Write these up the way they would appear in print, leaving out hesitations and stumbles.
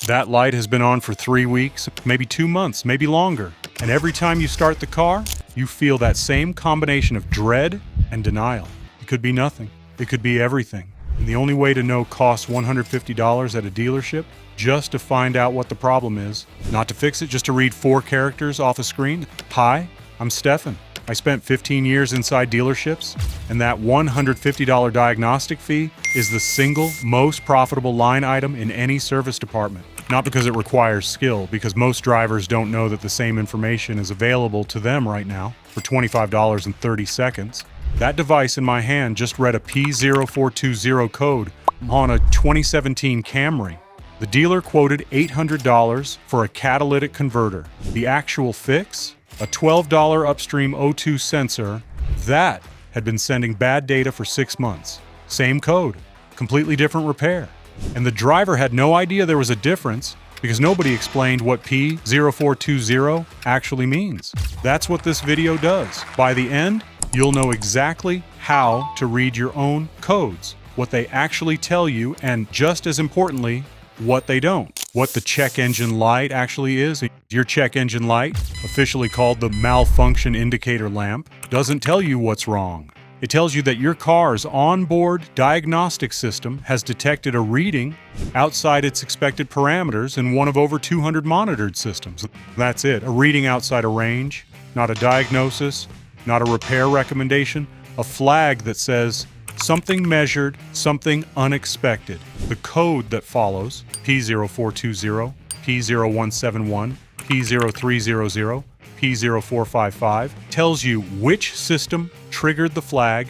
That light has been on for 3 weeks, maybe 2 months, maybe longer. And every time you start the car, you feel that same combination of dread and denial. It could be nothing. It could be everything. And the only way to know costs $150 at a dealership, just to find out what the problem is, not to fix it, just to read 4 characters off a screen. Hi, I'm Stefan. I spent 15 years inside dealerships, and that $150 diagnostic fee is the single most profitable line item in any service department. Not because it requires skill, because most drivers don't know that the same information is available to them right now for $25 in 30 seconds. That device in my hand just read a P0420 code on a 2017 Camry. The dealer quoted $800 for a catalytic converter. The actual fix? A $12 upstream O2 sensor that had been sending bad data for 6 months. Same code, completely different repair. And the driver had no idea there was a difference because nobody explained what P0420 actually means. That's what this video does. By the end, you'll know exactly how to read your own codes, what they actually tell you, and just as importantly, what they don't. What the check engine light actually is. Your check engine light, officially called the malfunction indicator lamp, doesn't tell you what's wrong. It tells you that your car's onboard diagnostic system has detected a reading outside its expected parameters in one of over 200 monitored systems. That's it, a reading outside a range, not a diagnosis, not a repair recommendation, a flag that says something measured, something unexpected. The code that follows, P0420, P0171, P0300, P0455, tells you which system triggered the flag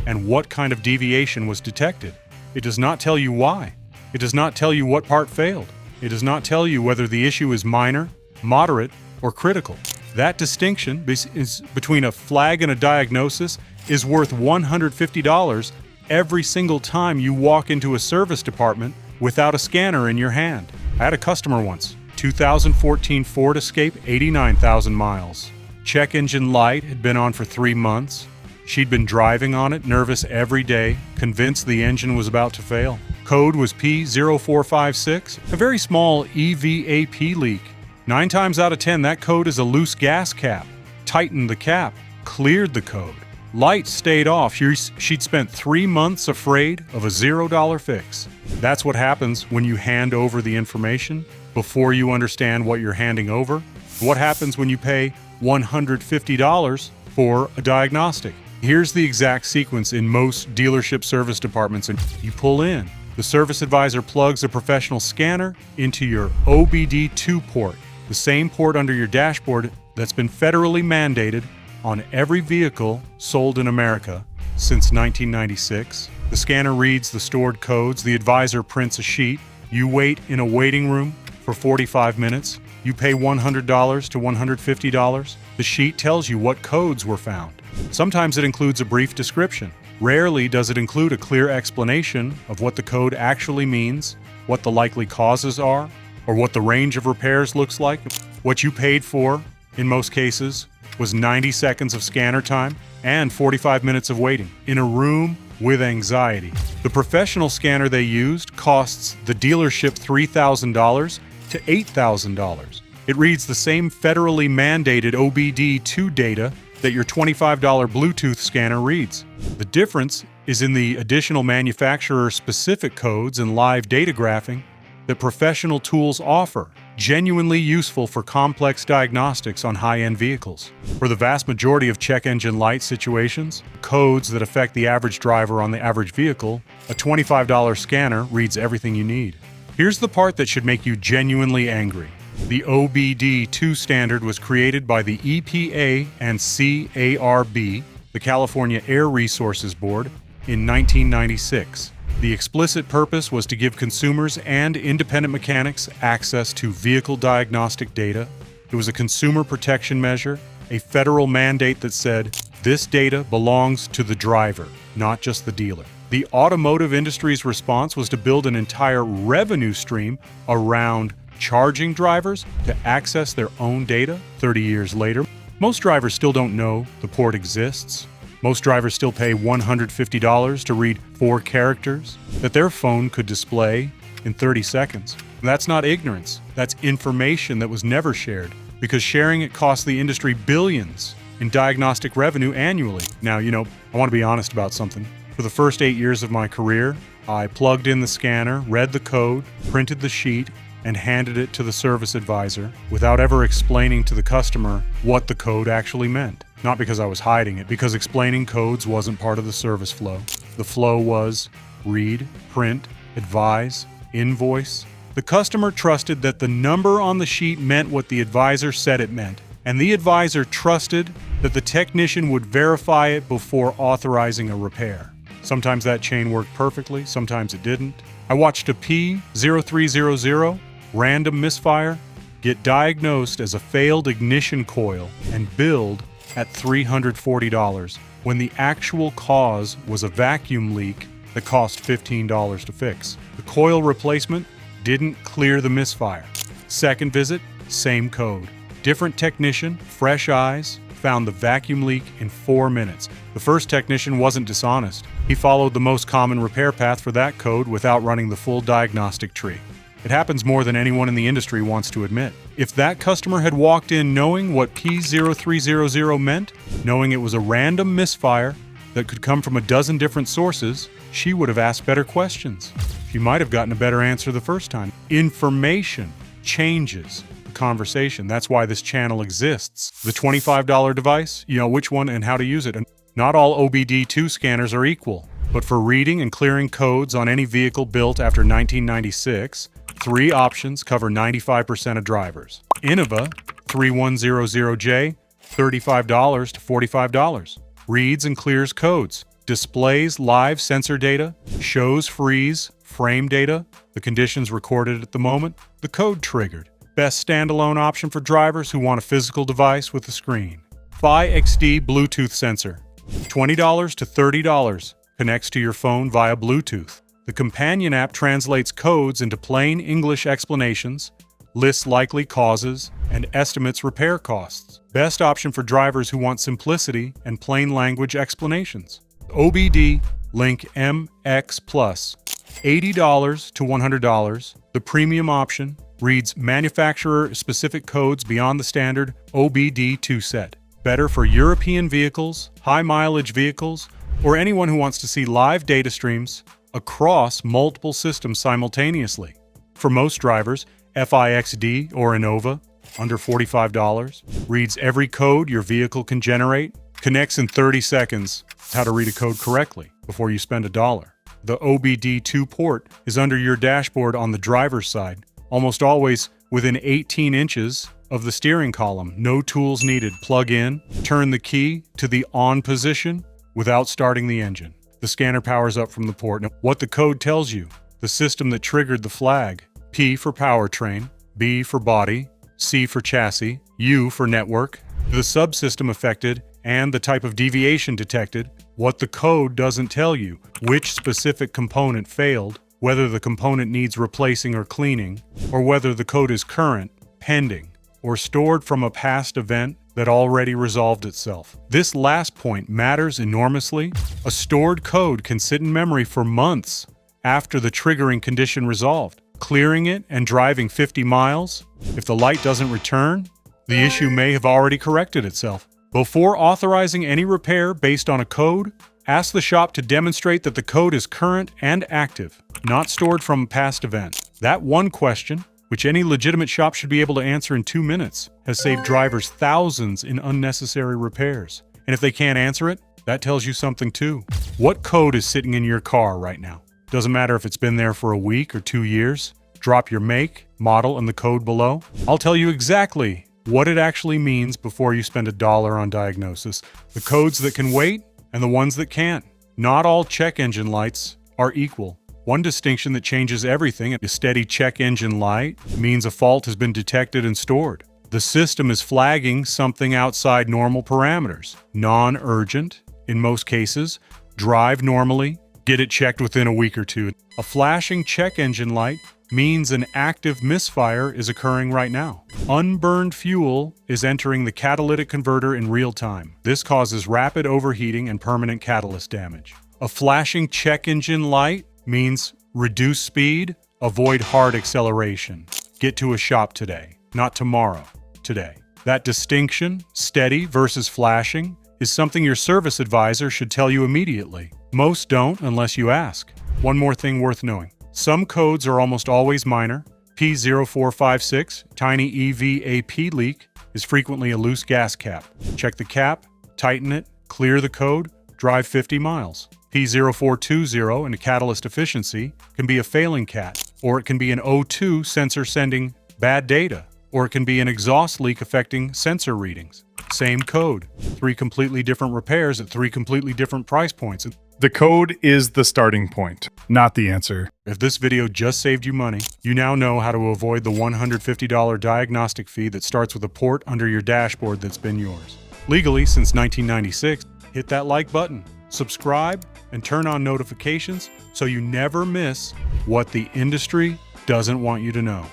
and what kind of deviation was detected. It does not tell you why. It does not tell you what part failed. It does not tell you whether the issue is minor, moderate, or critical. That distinction is between a flag and a diagnosis is worth $150 every single time you walk into a service department without a scanner in your hand. I had a customer once, 2014 Ford Escape, 89,000 miles. Check engine light had been on for 3 months. She'd been driving on it, nervous every day, convinced the engine was about to fail. Code was P0456, a very small EVAP leak. 9 times out of 10, that code is a loose gas cap. Tightened the cap, cleared the code. Light stayed off. She'd spent 3 months afraid of a $0 fix. That's what happens when you hand over the information before you understand what you're handing over. What happens when you pay $150 for a diagnostic? Here's the exact sequence in most dealership service departments. And you pull in. The service advisor plugs a professional scanner into your OBD2 port, the same port under your dashboard that's been federally mandated on every vehicle sold in America since 1996. The scanner reads the stored codes. The advisor prints a sheet. You wait in a waiting room for 45 minutes. You pay $100 to $150. The sheet tells you what codes were found. Sometimes it includes a brief description. Rarely does it include a clear explanation of what the code actually means, what the likely causes are, or what the range of repairs looks like. What you paid for, in most cases, was 90 seconds of scanner time and 45 minutes of waiting in a room with anxiety. The professional scanner they used costs the dealership $3,000 to $8,000. It reads the same federally mandated OBD2 data that your $25 Bluetooth scanner reads. The difference is in the additional manufacturer-specific codes and live data graphing that professional tools offer, genuinely useful for complex diagnostics on high-end vehicles. For the vast majority of check engine light situations, codes that affect the average driver on the average vehicle, a $25 scanner reads everything you need. Here's the part that should make you genuinely angry. The OBD2 standard was created by the EPA and CARB, the California Air Resources Board, in 1996. The explicit purpose was to give consumers and independent mechanics access to vehicle diagnostic data. It was a consumer protection measure, a federal mandate that said, this data belongs to the driver, not just the dealer. The automotive industry's response was to build an entire revenue stream around charging drivers to access their own data 30 years later. Most drivers still don't know the port exists. Most drivers still pay $150 to read 4 characters that their phone could display in 30 seconds. That's not ignorance. That's information that was never shared, because sharing it costs the industry billions in diagnostic revenue annually. Now, I want to be honest about something. For the first 8 years of my career, I plugged in the scanner, read the code, printed the sheet, and handed it to the service advisor without ever explaining to the customer what the code actually meant. Not because I was hiding it, because explaining codes wasn't part of the service flow. The flow was read, print, advise, invoice. The customer trusted that the number on the sheet meant what the advisor said it meant, and the advisor trusted that the technician would verify it before authorizing a repair. Sometimes that chain worked perfectly, sometimes it didn't. I watched a P0300 random misfire get diagnosed as a failed ignition coil and billed at $340 when the actual cause was a vacuum leak that cost $15 to fix. The coil replacement didn't clear the misfire. Second visit, same code. Different technician, fresh eyes, found the vacuum leak in 4 minutes. The first technician wasn't dishonest. He followed the most common repair path for that code without running the full diagnostic tree. It happens more than anyone in the industry wants to admit. If that customer had walked in knowing what P0300 meant, knowing it was a random misfire that could come from a dozen different sources, she would have asked better questions. She might have gotten a better answer the first time. Information changes the conversation. That's why this channel exists. The $25 device, which one and how to use it. And not all OBD2 scanners are equal, but for reading and clearing codes on any vehicle built after 1996, 3 options cover 95% of drivers. Innova 3100J, $35 to $45. Reads and clears codes. Displays live sensor data. Shows freeze frame data. The conditions recorded at the moment. The code triggered. Best standalone option for drivers who want a physical device with a screen. Phi XD Bluetooth sensor. $20 to $30. Connects to your phone via Bluetooth. The companion app translates codes into plain English explanations, lists likely causes, and estimates repair costs. Best option for drivers who want simplicity and plain language explanations. OBDLink MX Plus, $80 to $100. The premium option reads manufacturer-specific codes beyond the standard OBD2 set. Better for European vehicles, high-mileage vehicles, or anyone who wants to see live data streams across multiple systems simultaneously. For most drivers, FIXD or Innova, under $45, reads every code your vehicle can generate, connects in 30 seconds how to read a code correctly before you spend $1. The OBD2 port is under your dashboard on the driver's side, almost always within 18 inches of the steering column. No tools needed. Plug in, turn the key to the on position without starting the engine. The scanner powers up from the port. Now, what the code tells you: the system that triggered the flag. P for powertrain, B for body, C for chassis, U for network, the subsystem affected, and the type of deviation detected. What the code doesn't tell you: which specific component failed, whether the component needs replacing or cleaning, or whether the code is current, pending, or stored from a past event that already resolved itself. This last point matters enormously. A stored code can sit in memory for months after the triggering condition resolved. Clearing it and driving 50 miles, if the light doesn't return, the issue may have already corrected itself. Before authorizing any repair based on a code, ask the shop to demonstrate that the code is current and active, not stored from a past event. That one question, which any legitimate shop should be able to answer in 2 minutes, has saved drivers thousands in unnecessary repairs. And if they can't answer it, that tells you something too. What code is sitting in your car right now? Doesn't matter if it's been there for a week or 2 years. Drop your make, model, and the code below. I'll tell you exactly what it actually means before you spend $1 on diagnosis. The codes that can wait and the ones that can't. Not all check engine lights are equal. One distinction that changes everything: a steady check engine light means a fault has been detected and stored. The system is flagging something outside normal parameters. Non-urgent, in most cases. Drive normally. Get it checked within a week or 2. A flashing check engine light means an active misfire is occurring right now. Unburned fuel is entering the catalytic converter in real time. This causes rapid overheating and permanent catalyst damage. A flashing check engine light means reduced speed, Avoid hard acceleration. Get to a shop today, not tomorrow, today. That distinction, steady versus flashing, is something your service advisor should tell you immediately. Most don't unless you ask. One more thing worth knowing. Some codes are almost always minor. P0456, tiny EVAP leak, is frequently a loose gas cap. Check the cap, tighten it, clear the code, drive 50 miles. P0420 and catalyst efficiency can be a failing cat, or it can be an O2 sensor sending bad data, or it can be an exhaust leak affecting sensor readings. Same code, 3 completely different repairs at 3 completely different price points. The code is the starting point, not the answer. If this video just saved you money, you now know how to avoid the $150 diagnostic fee that starts with a port under your dashboard that's been yours. Legally since 1996, hit that like button, subscribe, and turn on notifications so you never miss what the industry doesn't want you to know.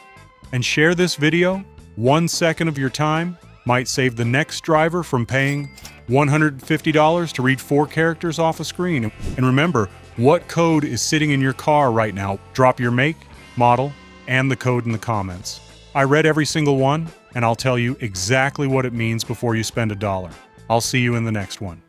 And share this video. 1 second of your time might save the next driver from paying $150 to read 4 characters off a screen. And remember, what code is sitting in your car right now? Drop your make, model, and the code in the comments. I read every single one, and I'll tell you exactly what it means before you spend $1. I'll see you in the next one.